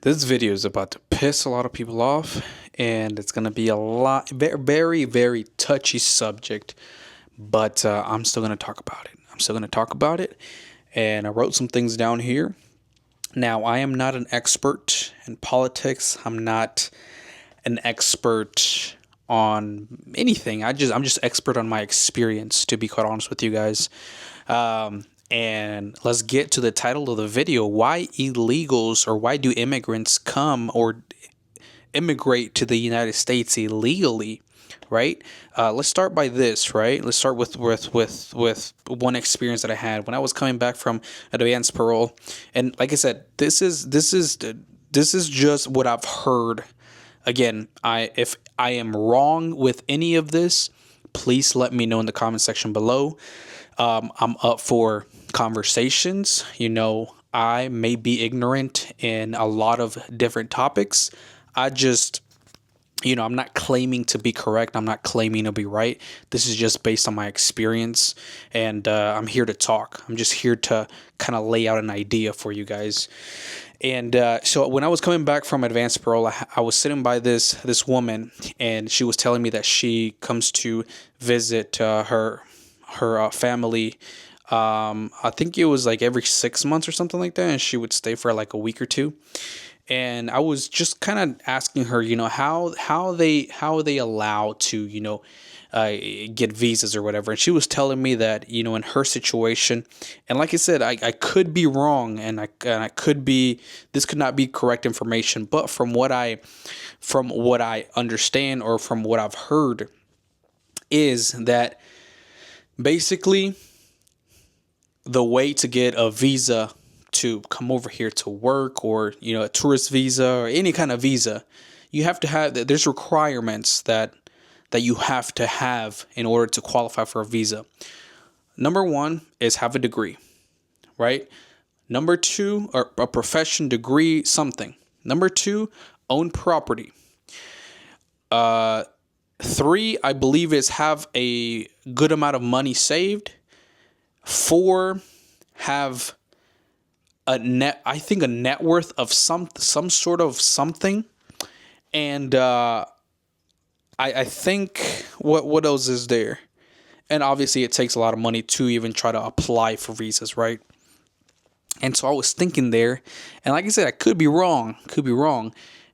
This video is about to piss a lot of people off, and it's going to be a lot, very, very touchy subject, but I'm still going to talk about it. I'm still going to talk about it, and I wrote some things down here. Now, I am not an expert in politics. I'm not an expert on anything. I'm just expert on my experience, to be quite honest with you guys. And let's get to the title of the video. Why illegals, or why do immigrants come or immigrate to the United States illegally, right? Let's start by this, right? Let's start with one experience that I had when I was coming back from advanced parole. And like I said, this is just what I've heard. Again, if I am wrong with any of this, please let me know in the comment section below. I'm up for conversations. I may be ignorant in a lot of different topics. I just, I'm not claiming to be correct. I'm not claiming to be right. This is just based on my experience, and I'm here to talk. I'm just here to kind of lay out an idea for you guys. And so when I was coming back from advanced parole, I was sitting by this woman, and she was telling me that she comes to visit her family. I think it was like every 6 months or something like that, and she would stay for like a week or two. And I was just kind of asking her, how they allow to, get visas or whatever. And she was telling me that, in her situation, and like I said, I could be wrong, and I could be, this could not be correct information, but from what I understand, or from what I've heard, is that basically the way to get a visa to come over here to work, or a tourist visa or any kind of visa, you have to have, there's requirements that you have to have in order to qualify for a visa. Number one is have a degree, right? Number two, or a profession, degree, something. Number two, own property. Three, I believe, is have a good amount of money saved. Four, have a net worth of some sort of something. And I think what else is there? And obviously it takes a lot of money to even try to apply for visas, right? And so I was thinking there, and like I said, I could be wrong,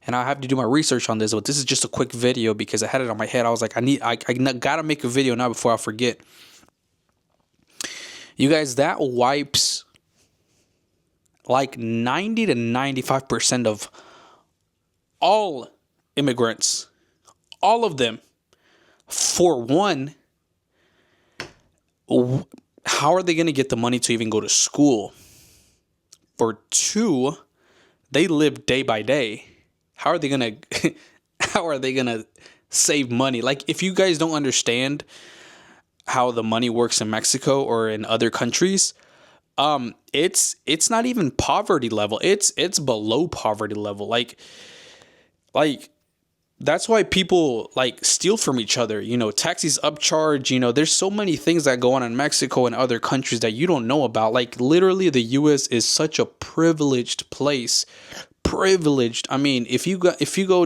and I have to do my research on this. But this is just a quick video because I had it on my head. I was like, I gotta make a video now before I forget. You guys, that wipes like 90 to 95% of all immigrants, all of them. For one, how are they going to get the money to even go to school? For two, they live day by day. How are they going to save money? Like, if you guys don't understand how the money works in Mexico or in other countries, it's not even poverty level. It's below poverty level. Like that's why people like steal from each other. Taxis upcharge. There's so many things that go on in Mexico and other countries that you don't know about. Like, literally, the U.S. is such a privileged place. Privileged. I mean, if you go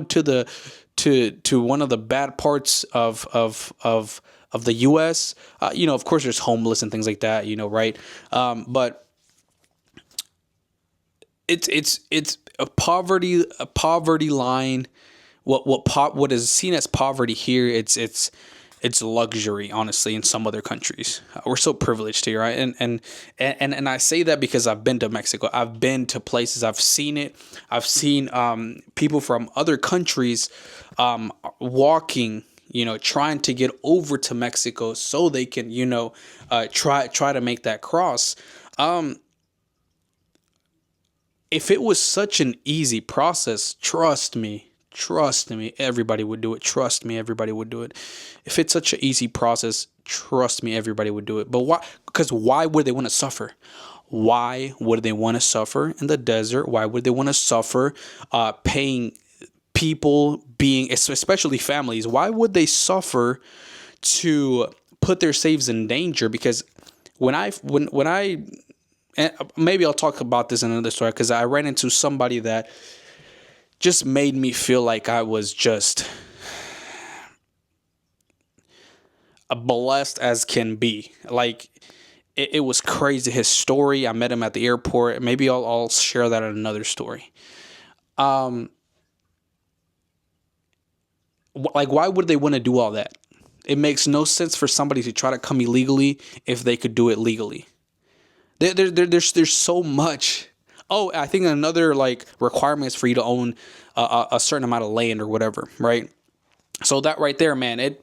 to one of the bad parts of the U.S., of course, there's homeless and things like that, right? But it's a poverty line. What is seen as poverty here, it's luxury, honestly, in some other countries. We're so privileged here, right? And I say that because I've been to Mexico. I've been to places. I've seen it. I've seen people from other countries walking, trying to get over to Mexico so they can, try to make that cross. If it was such an easy process, trust me, everybody would do it. Trust me, everybody would do it. If it's such an easy process, trust me, everybody would do it. But why? Because why would they want to suffer? Why would they want to suffer in the desert? Why would they want to suffer paying people, being, especially families? Why would they suffer to put their saves in danger? Because when I and maybe I'll talk about this in another story, because I ran into somebody that just made me feel like I was just blessed as can be. Like it was crazy. His story. I met him at the airport. Maybe I'll share that in another story. Um, like why would they want to do all that? It makes no sense for somebody to try to come illegally if they could do it legally. There's so much. Oh, I think another like requirement is for you to own a certain amount of land or whatever, right? So that right there, man, it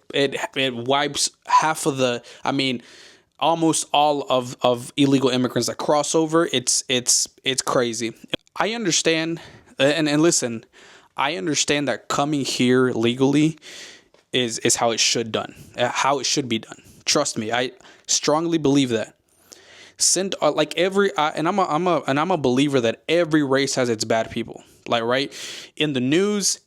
wipes half of the. I mean, almost all of illegal immigrants that cross over. It's crazy. I understand, and listen, I understand that coming here legally is how it should done, how it should be done. Trust me, I strongly believe that. Send like every and I'm a believer that every race has its bad people. Like right in the news,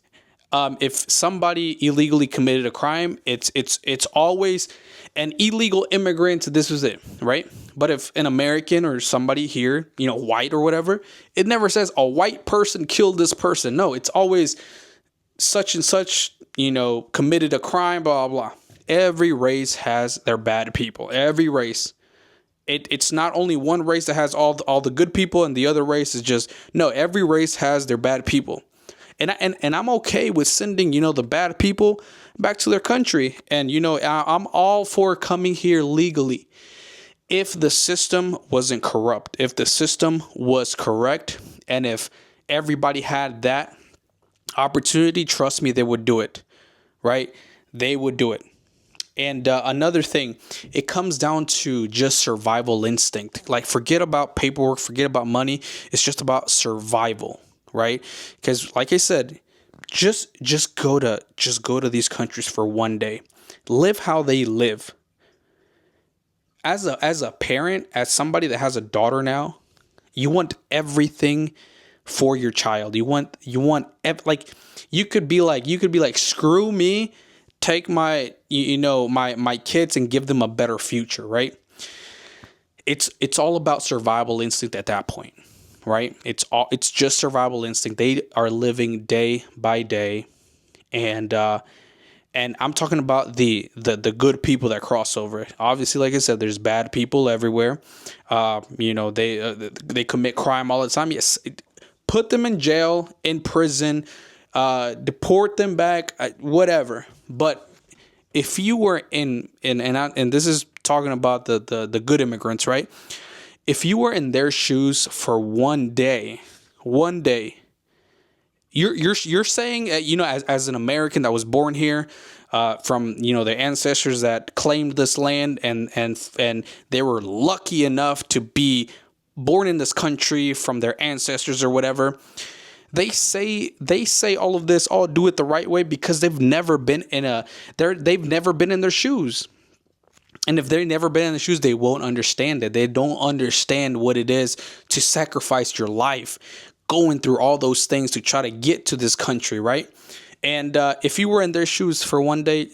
if somebody illegally committed a crime, it's always an illegal immigrant. This was it, right? But if an American or somebody here, white or whatever, it never says a white person killed this person. No, it's always such and such, committed a crime, blah, blah, blah. Every race has their bad people. Every race. It's not only one race that has all the good people and the other race is just, no, every race has their bad people. And I'm okay with sending, the bad people back to their country. And, I'm all for coming here legally. If the system wasn't corrupt, if the system was correct, and if everybody had that opportunity, trust me, they would do it, right? They would do it. And another thing, it comes down to just survival instinct. Like forget about paperwork, forget about money. It's just about survival, right? Because like I said, just go to these countries for one day. Live how they live. As a parent, as somebody that has a daughter now, you want everything for your child. You want like you could be like screw me. Take my my kids and give them a better future, right? It's all about survival instinct at that point, right? It's just survival instinct. They are living day by day, and I'm talking about the good people that cross over. Obviously, like I said, there's bad people everywhere. They commit crime all the time. Yes, put them in jail, in prison, deport them back, whatever. But if you were and this is talking about the good immigrants, right? If you were in their shoes for one day, you're saying as an American that was born here, from their ancestors that claimed this land and they were lucky enough to be born in this country from their ancestors or whatever. They say all of this, all do it the right way because they've never been in their shoes. And if they've never been in the shoes, they won't understand it. They don't understand what it is to sacrifice your life, going through all those things to try to get to this country, right? And if you were in their shoes for one day,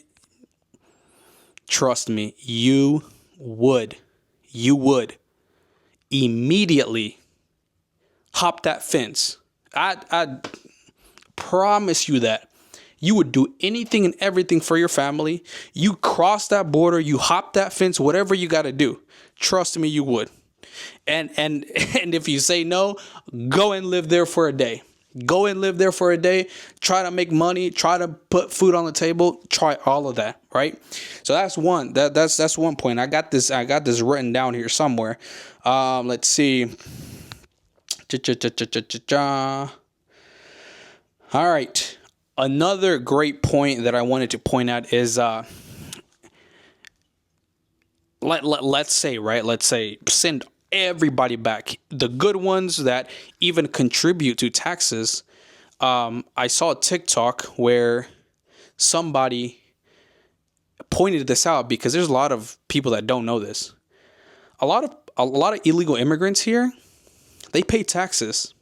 trust me, you would immediately hop that fence. I promise you that. You would do anything and everything for your family. You cross that border, you hop that fence, whatever you got to do. Trust me, you would. And if you say no, go and live there for a day. Go and live there for a day. Try to make money. Try to put food on the table. Try all of that, right? So that's one. That's one point. I got this written down here somewhere. Let's see. All right. Another great point that I wanted to point out is let's say send everybody back. The good ones that even contribute to taxes. I saw a TikTok where somebody pointed this out because there's a lot of people that don't know this. A lot of illegal immigrants here, they pay taxes.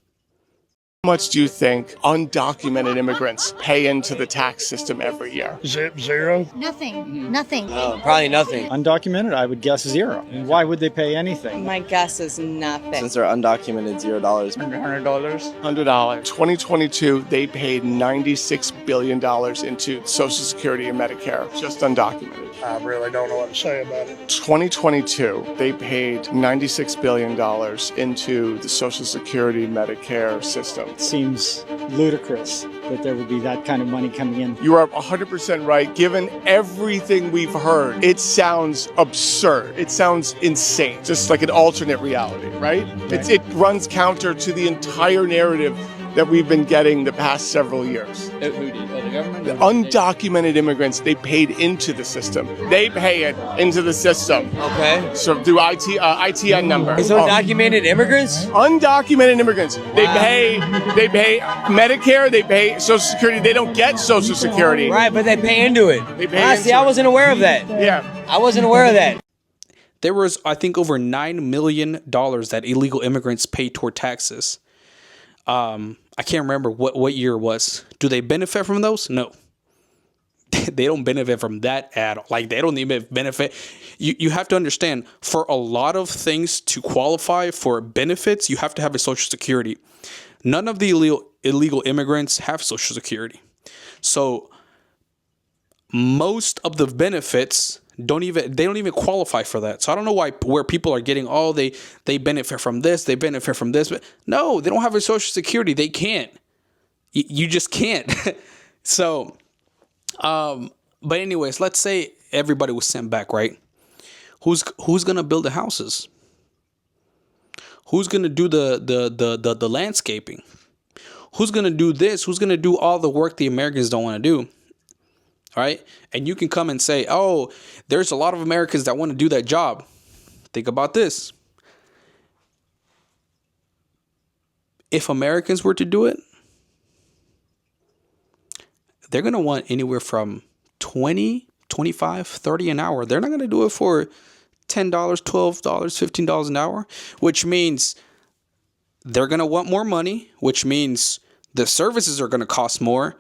How much do you think undocumented immigrants pay into the tax system every year? Zero. Nothing. Probably nothing. Undocumented, I would guess zero. And why would they pay anything? My guess is nothing. Since they're undocumented, $0. $100. $100. 2022, they paid $96 billion into Social Security and Medicare, just undocumented. I really don't know what to say about it. 2022, they paid $96 billion into the Social Security Medicare system. It seems ludicrous that there would be that kind of money coming in. You are 100% right. Given everything we've heard, it sounds absurd. It sounds insane, just like an alternate reality, right? It runs counter to the entire narrative that we've been getting the past several years. Who did? The government? The undocumented immigrants, they paid into the system. They pay it into the system. Okay. So through ITN number. It's undocumented immigrants? Undocumented immigrants. They pay Medicare, they pay Social Security. They don't get Social Security. Right, but they pay into it. They pay into I it. wasn't aware of that. Yeah. I wasn't aware of that. There was, I think, over $9 million that illegal immigrants paid toward taxes. I can't remember what year it was. Do they benefit from those? No. They don't benefit from that at all. Like, they don't even benefit. You have to understand, for a lot of things to qualify for benefits, you have to have a Social Security. None of the illegal immigrants have Social Security. So most of the benefits don't even qualify for that. So I don't know where people are getting, they benefit from this, they benefit from this. But no, they don't have a Social Security. They can't. You just can't. So, but anyways, let's say everybody was sent back, right? Who's gonna build the houses? Who's gonna do the landscaping? Who's gonna do this? Who's gonna do all the work the Americans don't want to do? All right. And you can come and say, oh, there's a lot of Americans that want to do that job. Think about this. If Americans were to do it, they're going to want anywhere from 20, 25, 30 an hour. They're not going to do it for $10, $12, $15 an hour, which means they're going to want more money, which means the services are going to cost more.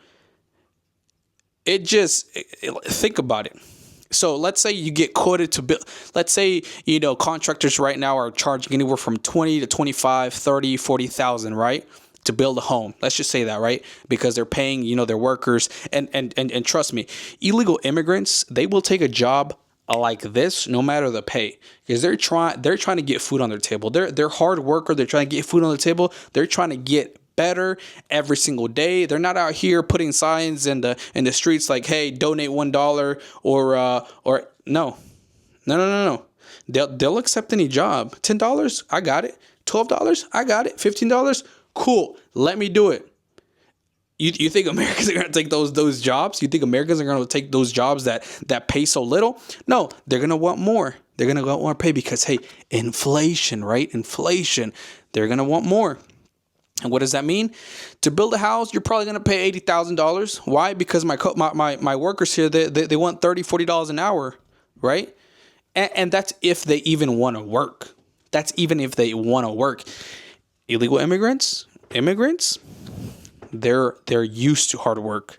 Think about it. So let's say you get quoted to build, let's say, contractors right now are charging anywhere from 20 to 25, 30, 40,000, right? To build a home. Let's just say that, right? Because they're paying, their workers. And trust me, illegal immigrants, they will take a job like this no matter the pay, because they're trying to get food on their table. They're hard worker. They're trying to get food on the table. They're trying to get better every single day. They're not out here putting signs in the streets like, hey, donate $1 or no. They'll accept any job. $10, I got it. $12, I got it. $15, cool. Let me do it. You think Americans are going to take those jobs? You think Americans are going to take those jobs that pay so little? No, they're going to want more. They're going to want more pay because, hey, inflation, right? Inflation. They're going to want more. And what does that mean? To build a house, you're probably going to pay $80,000. Why? Because my workers here, they want $30, $40 an hour, right? And that's if they even want to work. That's even if they want to work. Illegal immigrants, they're used to hard work.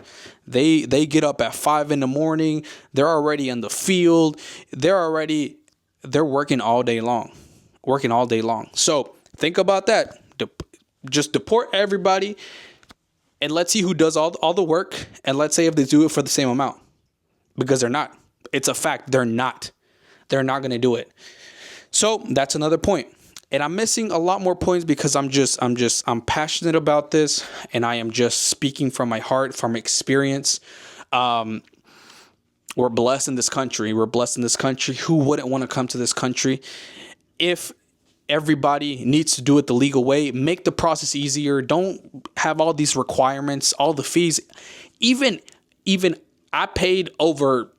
They get up at 5 a.m. They're already in the field. They're working all day long. So think about that. Just deport everybody, and let's see who does all the work, and let's say if they do it for the same amount, because they're not. It's a fact. They're not going to do it. So that's another point. And I'm missing a lot more points because I'm passionate about this, and I am just speaking from my heart, from experience. We're blessed in this country. Who wouldn't want to come to this country? If everybody needs to do it the legal way, make the process easier. Don't have all these requirements, all the fees. Even I paid over,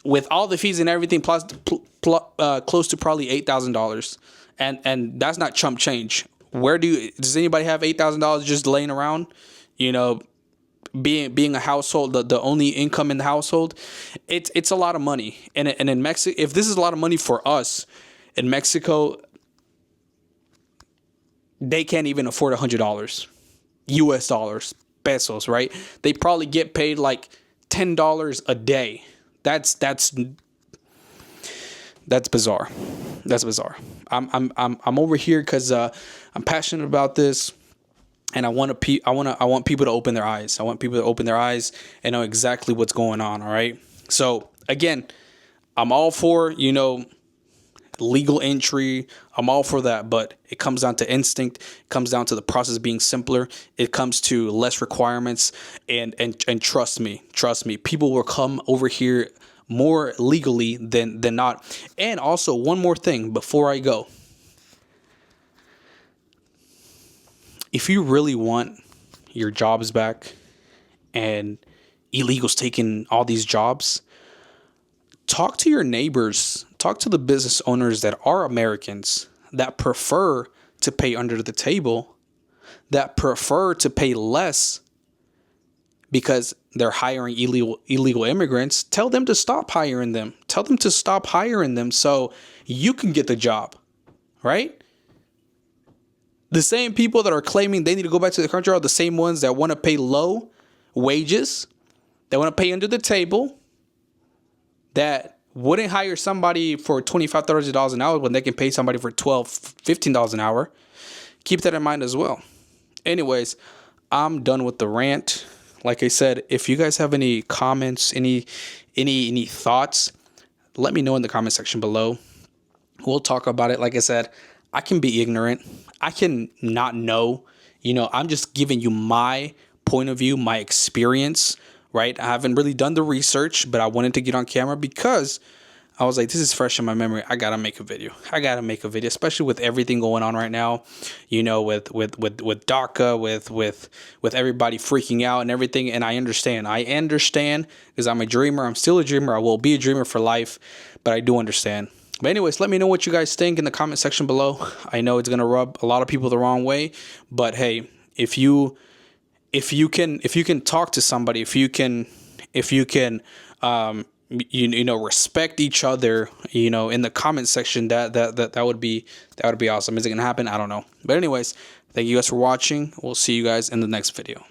with all the fees and everything, plus close to probably $8,000, and that's not chump change. Does anybody have $8,000 just laying around? Being a household, the only income in the household, it's a lot of money. And in Mexico, if this is a lot of money for us in Mexico, they can't even afford $100. US dollars, pesos, right? They probably get paid like $10 a day. That's bizarre. That's bizarre. I'm over here because I'm passionate about this, and I want people to open their eyes. I want people to open their eyes and know exactly what's going on. All right. So again, I'm all for legal entry. I'm all for that, but it comes down to instinct. It comes down to the process being simpler. It comes to less requirements, and trust me, people will come over here more legally than not. And also, one more thing before I go. If you really want your jobs back and illegals taking all these jobs, talk to your neighbors, talk to the business owners that are Americans, that prefer to pay under the table, that prefer to pay less because they're hiring illegal immigrants. Tell them to stop hiring them. Tell them to stop hiring them so you can get the job, right? The same people that are claiming they need to go back to the country are the same ones that want to pay low wages, that want to pay under the table, that wouldn't hire somebody for $25, $30 an hour when they can pay somebody for $12, $15 an hour. Keep that in mind as well. Anyways, I'm done with the rant. Like I said, if you guys have any comments, any thoughts, let me know in the comment section below. We'll talk about it. Like I said, I can be ignorant. I can not know. I'm just giving you my point of view, my experience, right? I haven't really done the research, but I wanted to get on camera because I was like, this is fresh in my memory. I got to make a video. Especially with everything going on right now, with DACA, with everybody freaking out and everything. And I understand because I'm a dreamer. I'm still a dreamer. I will be a dreamer for life, but I do understand. But anyways, let me know what you guys think in the comment section below. I know it's going to rub a lot of people the wrong way, but hey, if you can talk to somebody, if you can respect each other, in the comment section, that would be awesome. Is it going to happen? I don't know. But anyways, thank you guys for watching. We'll see you guys in the next video.